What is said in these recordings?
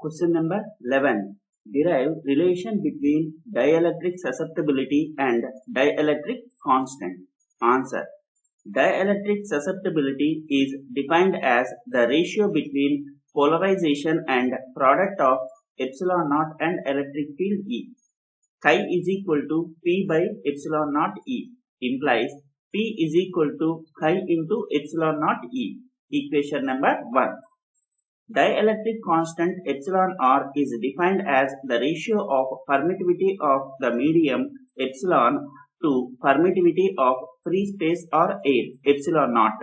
Question number 11. Derive relation between dielectric susceptibility and dielectric constant. Answer. Dielectric susceptibility is defined as the ratio between polarization and product of epsilon naught and electric field E. Chi is equal to P by epsilon naught E implies P is equal to chi into epsilon naught E. Equation number 1. Dielectric constant epsilon r is defined as the ratio of permittivity of the medium epsilon to permittivity of free space or air epsilon naught.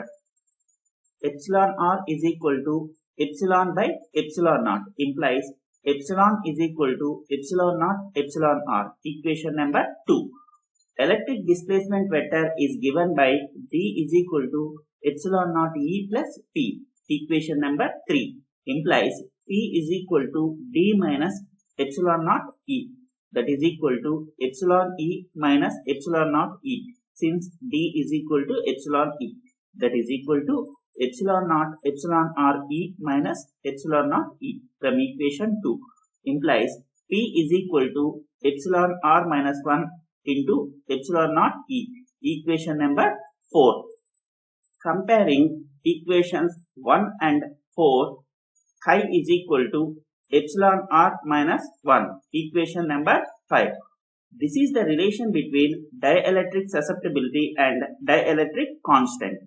Epsilon r is equal to epsilon by epsilon naught implies epsilon is equal to epsilon naught epsilon r. Equation number 2. Electric displacement vector is given by D is equal to epsilon naught E plus P. Equation number 3 implies P is equal to D minus epsilon naught E, that is equal to epsilon E minus epsilon naught E, since D is equal to epsilon E, that is equal to epsilon naught epsilon R E minus epsilon naught E from equation 2 implies P is equal to epsilon R minus 1 into epsilon naught E. Equation number 4. Comparing equations 1 and 4, chi is equal to epsilon r minus 1. Equation number 5. This is the relation between dielectric susceptibility and dielectric constant.